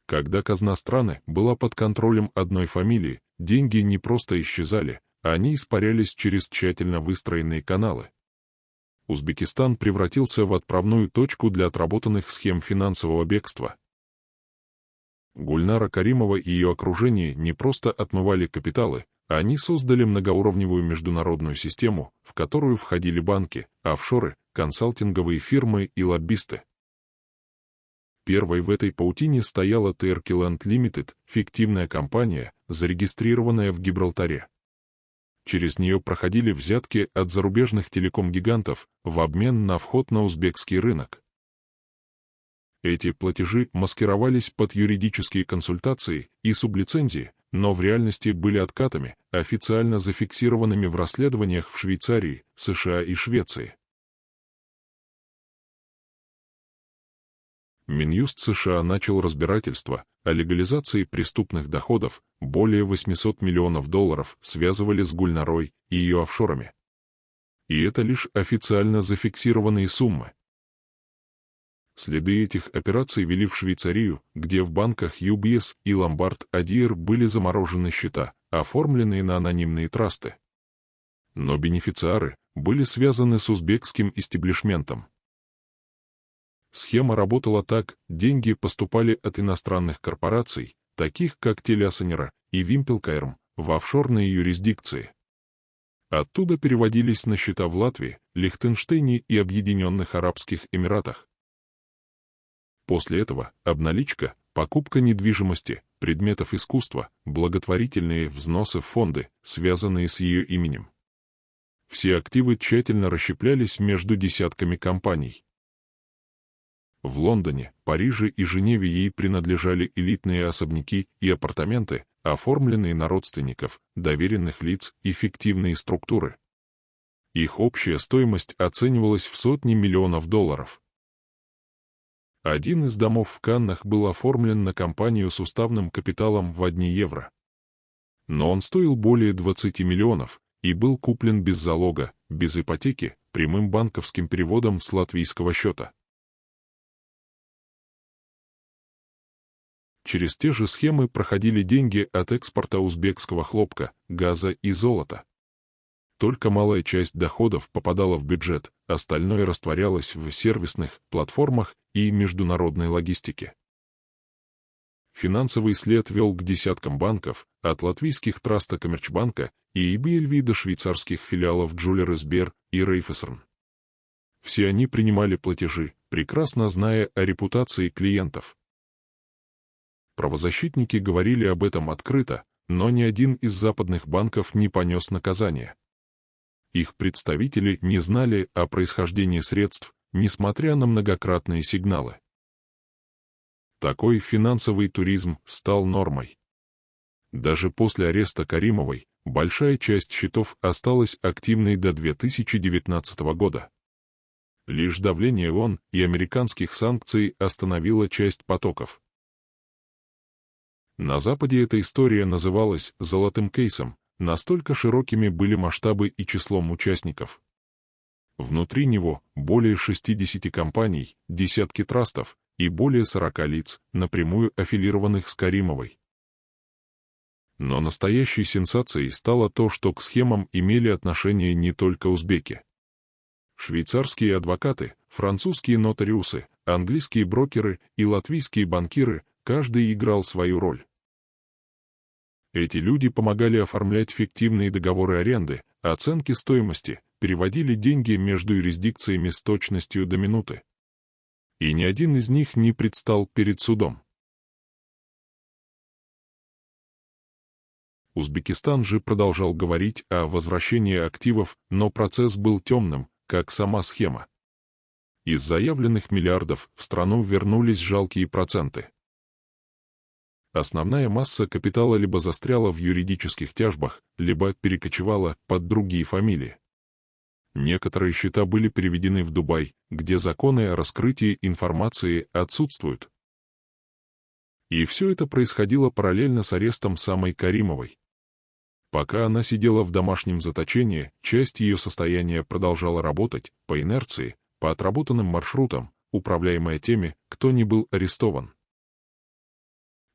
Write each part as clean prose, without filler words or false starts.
Когда казна страны была под контролем одной фамилии, деньги не просто исчезали, они испарялись через тщательно выстроенные каналы. Узбекистан превратился в отправную точку для отработанных схем финансового бегства. Гульнара Каримова и ее окружение не просто отмывали капиталы, они создали многоуровневую международную систему, в которую входили банки, офшоры, консалтинговые фирмы и лоббисты. Первой в этой паутине стояла Turkeyland Limited, фиктивная компания, зарегистрированная в Гибралтаре. Через нее проходили взятки от зарубежных телеком-гигантов в обмен на вход на узбекский рынок. Эти платежи маскировались под юридические консультации и сублицензии, но в реальности были откатами, официально зафиксированными в расследованиях в Швейцарии, США и Швеции. Минюст США начал разбирательство о легализации преступных доходов, более $800 миллионов связывали с Гульнарой и ее офшорами. И это лишь официально зафиксированные суммы. Следы этих операций вели в Швейцарию, где в банках UBS и Lombard Odier были заморожены счета, оформленные на анонимные трасты. Но бенефициары были связаны с узбекским истеблишментом. Схема работала так: деньги поступали от иностранных корпораций, таких как Телеасонера и Вимпелкайрм, в офшорные юрисдикции. Оттуда переводились на счета в Латвии, Лихтенштейне и Объединенных Арабских Эмиратах. После этого обналичка, покупка недвижимости, предметов искусства, благотворительные взносы в фонды, связанные с ее именем. Все активы тщательно расщеплялись между десятками компаний. В Лондоне, Париже и Женеве ей принадлежали элитные особняки и апартаменты, оформленные на родственников, доверенных лиц и фиктивные структуры. Их общая стоимость оценивалась в сотни миллионов долларов. Один из домов в Каннах был оформлен на компанию с уставным капиталом в 1 евро. Но он стоил более 20 миллионов и был куплен без залога, без ипотеки, прямым банковским переводом с латвийского счета. Через те же схемы проходили деньги от экспорта узбекского хлопка, газа и золота. Только малая часть доходов попадала в бюджет, остальное растворялось в сервисных платформах и международной логистике. Финансовый след вел к десяткам банков, от латвийских траста Коммерчбанка и EBLV до швейцарских филиалов Julius Baer и Raiffeisen. Все они принимали платежи, прекрасно зная о репутации клиентов. Правозащитники говорили об этом открыто, но ни один из западных банков не понес наказания. Их представители не знали о происхождении средств, несмотря на многократные сигналы. Такой финансовый туризм стал нормой. Даже после ареста Каримовой, большая часть счетов осталась активной до 2019 года. Лишь давление ООН и американских санкций остановило часть потоков. На Западе эта история называлась «золотым кейсом», настолько широкими были масштабы и числом участников. Внутри него более 60 компаний, десятки трастов и более 40 лиц, напрямую аффилированных с Каримовой. Но настоящей сенсацией стало то, что к схемам имели отношение не только узбеки. Швейцарские адвокаты, французские нотариусы, английские брокеры и латвийские банкиры, каждый играл свою роль. Эти люди помогали оформлять фиктивные договоры аренды, оценки стоимости, переводили деньги между юрисдикциями с точностью до минуты. И ни один из них не предстал перед судом. Узбекистан же продолжал говорить о возвращении активов, но процесс был темным, как сама схема. Из заявленных миллиардов в страну вернулись жалкие проценты. Основная масса капитала либо застряла в юридических тяжбах, либо перекочевала под другие фамилии. Некоторые счета были переведены в Дубай, где законы о раскрытии информации отсутствуют. И все это происходило параллельно с арестом самой Каримовой. Пока она сидела в домашнем заточении, часть ее состояния продолжала работать, по инерции, по отработанным маршрутам, управляемая теми, кто не был арестован.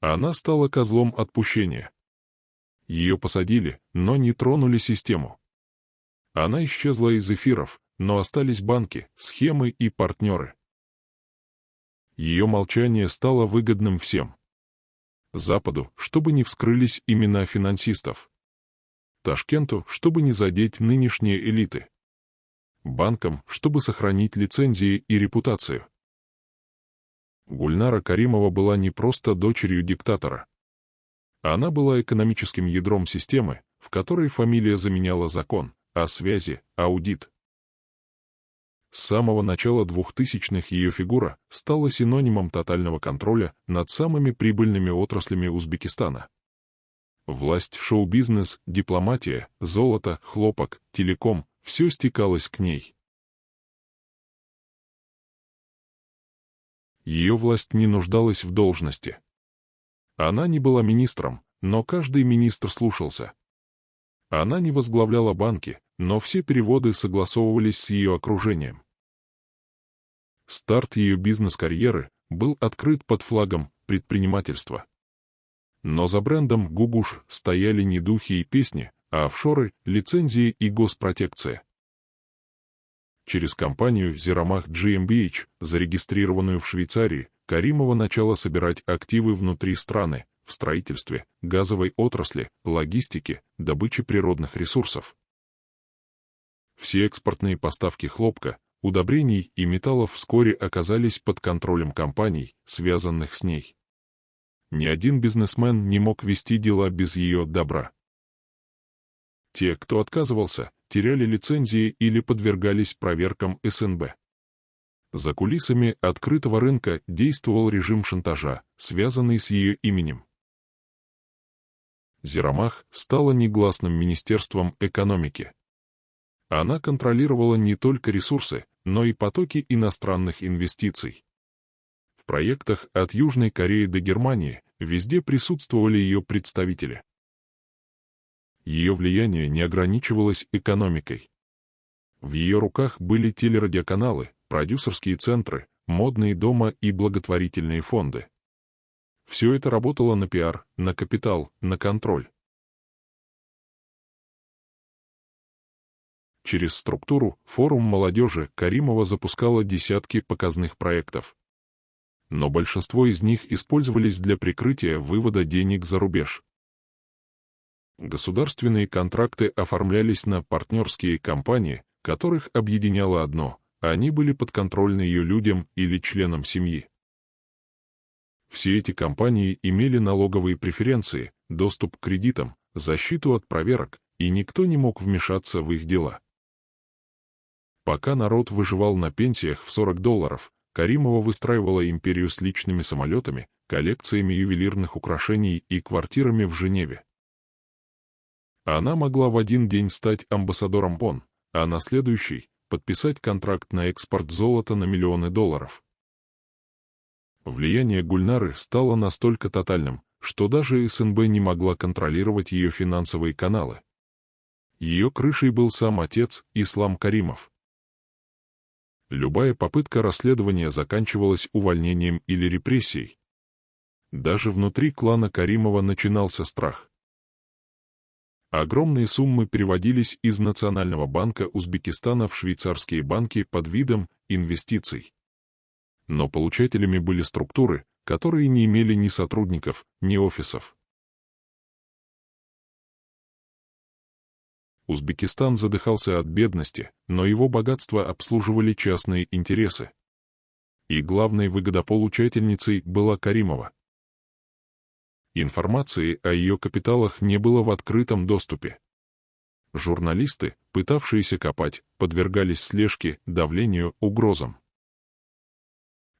Она стала козлом отпущения. Ее посадили, но не тронули систему. Она исчезла из эфиров, но остались банки, схемы и партнеры. Ее молчание стало выгодным всем. Западу, чтобы не вскрылись имена финансистов. Ташкенту, чтобы не задеть нынешние элиты. Банкам, чтобы сохранить лицензии и репутацию. Гульнара Каримова была не просто дочерью диктатора. Она была экономическим ядром системы, в которой фамилия заменяла закон, а связи — аудит. С самого начала 2000-х ее фигура стала синонимом тотального контроля над самыми прибыльными отраслями Узбекистана. Власть, шоу-бизнес, дипломатия, золото, хлопок, телеком — все стекалось к ней. Ее власть не нуждалась в должности. Она не была министром, но каждый министр слушался. Она не возглавляла банки, но все переводы согласовывались с ее окружением. Старт ее бизнес-карьеры был открыт под флагом предпринимательства. Но за брендом «Гугуш» стояли не духи и песни, а офшоры, лицензии и госпротекция. Через компанию Зиромах GmbH, зарегистрированную в Швейцарии, Каримова начала собирать активы внутри страны, в строительстве, газовой отрасли, логистике, добыче природных ресурсов. Все экспортные поставки хлопка, удобрений и металлов вскоре оказались под контролем компаний, связанных с ней. Ни один бизнесмен не мог вести дела без ее добра. Те, кто отказывался, теряли лицензии или подвергались проверкам СНБ. За кулисами открытого рынка действовал режим шантажа, связанный с ее именем. Зиромах стала негласным министерством экономики. Она контролировала не только ресурсы, но и потоки иностранных инвестиций. В проектах от Южной Кореи до Германии везде присутствовали ее представители. Ее влияние не ограничивалось экономикой. В ее руках были телерадиоканалы, продюсерские центры, модные дома и благотворительные фонды. Все это работало на пиар, на капитал, на контроль. Через структуру «Форум молодежи» Каримова запускала десятки показных проектов. Но большинство из них использовались для прикрытия вывода денег за рубеж. Государственные контракты оформлялись на партнерские компании, которых объединяло одно — они были подконтрольны ее людям или членам семьи. Все эти компании имели налоговые преференции, доступ к кредитам, защиту от проверок, и никто не мог вмешаться в их дела. Пока народ выживал на пенсиях в $40, Каримова выстраивала империю с личными самолетами, коллекциями ювелирных украшений и квартирами в Женеве. Она могла в один день стать амбассадором ООН, а на следующий — подписать контракт на экспорт золота на миллионы долларов. Влияние Гульнары стало настолько тотальным, что даже СНБ не могла контролировать ее финансовые каналы. Ее крышей был сам отец, Ислам Каримов. Любая попытка расследования заканчивалась увольнением или репрессией. Даже внутри клана Каримова начинался страх. Огромные суммы переводились из Национального банка Узбекистана в швейцарские банки под видом инвестиций. Но получателями были структуры, которые не имели ни сотрудников, ни офисов. Узбекистан задыхался от бедности, но его богатство обслуживали частные интересы. И главной выгодополучательницей была Каримова. Информации о ее капиталах не было в открытом доступе. Журналисты, пытавшиеся копать, подвергались слежке, давлению, угрозам.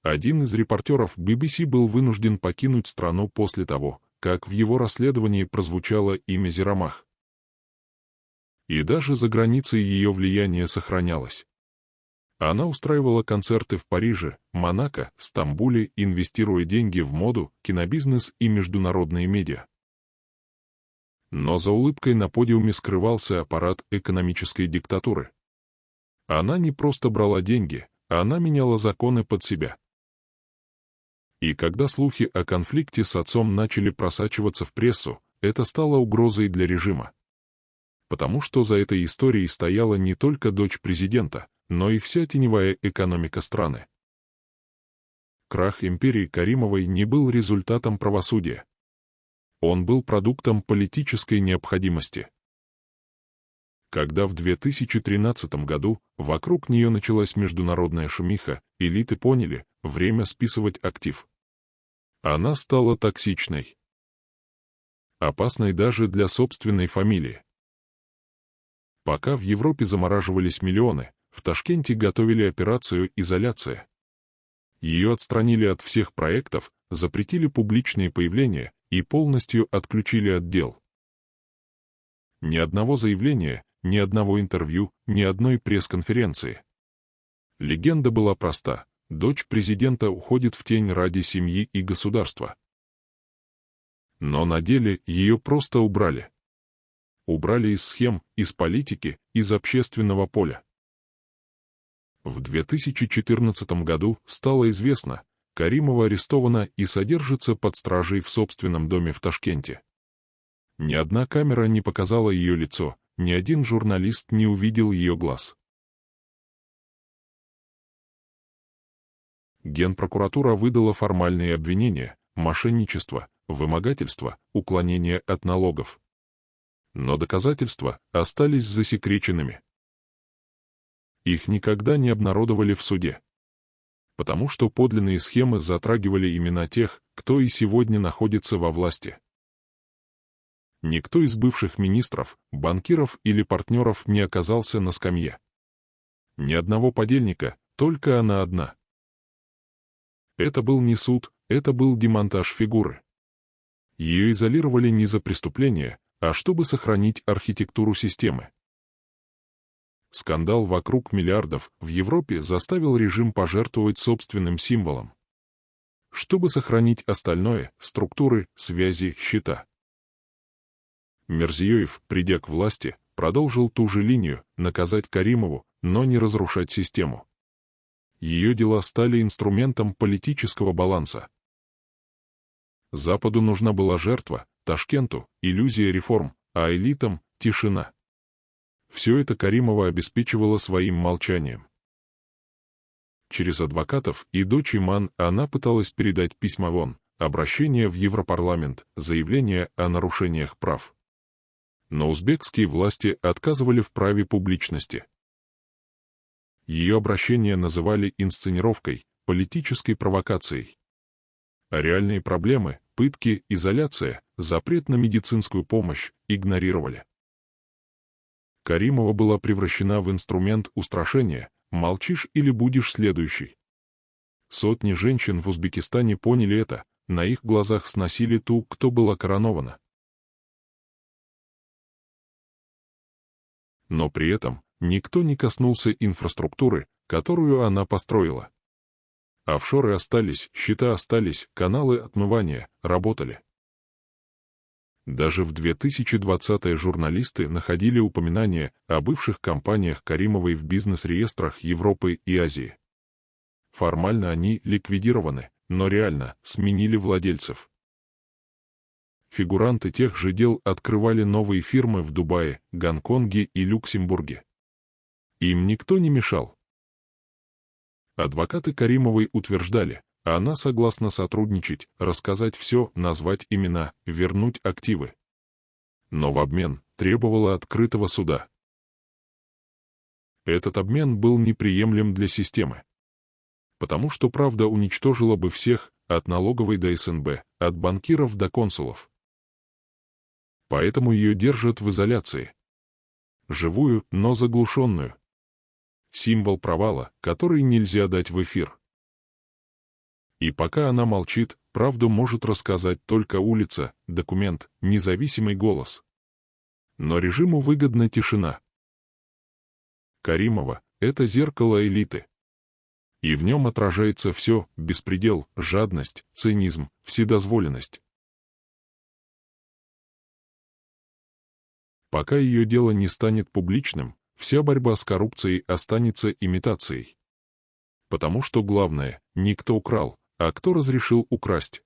Один из репортеров BBC был вынужден покинуть страну после того, как в его расследовании прозвучало имя Зиромах. И даже за границей ее влияние сохранялось. Она устраивала концерты в Париже, Монако, Стамбуле, инвестируя деньги в моду, кинобизнес и международные медиа. Но за улыбкой на подиуме скрывался аппарат экономической диктатуры. Она не просто брала деньги, она меняла законы под себя. И когда слухи о конфликте с отцом начали просачиваться в прессу, это стало угрозой для режима. Потому что за этой историей стояла не только дочь президента, но и вся теневая экономика страны. Крах империи Каримовой не был результатом правосудия. Он был продуктом политической необходимости. Когда в 2013 году вокруг нее началась международная шумиха, элиты поняли, время списывать актив. Она стала токсичной. Опасной даже для собственной фамилии. Пока в Европе замораживались миллионы, в Ташкенте готовили операцию «Изоляция». Ее отстранили от всех проектов, запретили публичные появления и полностью отключили от дел. Ни одного заявления, ни одного интервью, ни одной пресс-конференции. Легенда была проста: дочь президента уходит в тень ради семьи и государства. Но на деле ее просто убрали. Убрали из схем, из политики, из общественного поля. В 2014 году стало известно, Каримова арестована и содержится под стражей в собственном доме в Ташкенте. Ни одна камера не показала ее лицо, ни один журналист не увидел ее глаз. Генпрокуратура выдала формальные обвинения: мошенничество, вымогательство, уклонение от налогов. Но доказательства остались засекреченными. Их никогда не обнародовали в суде. Потому что подлинные схемы затрагивали имена тех, кто и сегодня находится во власти. Никто из бывших министров, банкиров или партнеров не оказался на скамье. Ни одного подельника, только она одна. Это был не суд, это был демонтаж фигуры. Ее изолировали не за преступление, а чтобы сохранить архитектуру системы. Скандал вокруг миллиардов в Европе заставил режим пожертвовать собственным символом, чтобы сохранить остальное: структуры, связи, счета. Мирзиёев, придя к власти, продолжил ту же линию: наказать Каримову, но не разрушать систему. Ее дела стали инструментом политического баланса. Западу нужна была жертва, Ташкенту — иллюзия реформ, а элитам — тишина. Все это Каримова обеспечивала своим молчанием. Через адвокатов и дочь Иман она пыталась передать письма в ООН, обращения в Европарламент, заявления о нарушениях прав. Но узбекские власти отказывали в праве публичности. Ее обращения называли инсценировкой, политической провокацией. А реальные проблемы, пытки, изоляция, запрет на медицинскую помощь игнорировали. Каримова была превращена в инструмент устрашения: молчишь или будешь следующий. Сотни женщин в Узбекистане поняли это, на их глазах сносили ту, кто была коронована. Но при этом никто не коснулся инфраструктуры, которую она построила. Офшоры остались, счета остались, каналы отмывания работали. Даже в 2020-е журналисты находили упоминания о бывших компаниях Каримовой в бизнес-реестрах Европы и Азии. Формально они ликвидированы, но реально сменили владельцев. Фигуранты тех же дел открывали новые фирмы в Дубае, Гонконге и Люксембурге. Им никто не мешал. Адвокаты Каримовой утверждали, она согласна сотрудничать, рассказать все, назвать имена, вернуть активы. Но в обмен требовала открытого суда. Этот обмен был неприемлем для системы. Потому что правда уничтожила бы всех, от налоговой до СНБ, от банкиров до консулов. Поэтому ее держат в изоляции. Живую, но заглушенную. Символ провала, который нельзя дать в эфир. И пока она молчит, правду может рассказать только улица, документ, независимый голос. Но режиму выгодна тишина. Каримова — это зеркало элиты. И в нем отражается все: беспредел, жадность, цинизм, вседозволенность. Пока ее дело не станет публичным, вся борьба с коррупцией останется имитацией. Потому что главное — не кто украл, А кто разрешил украсть?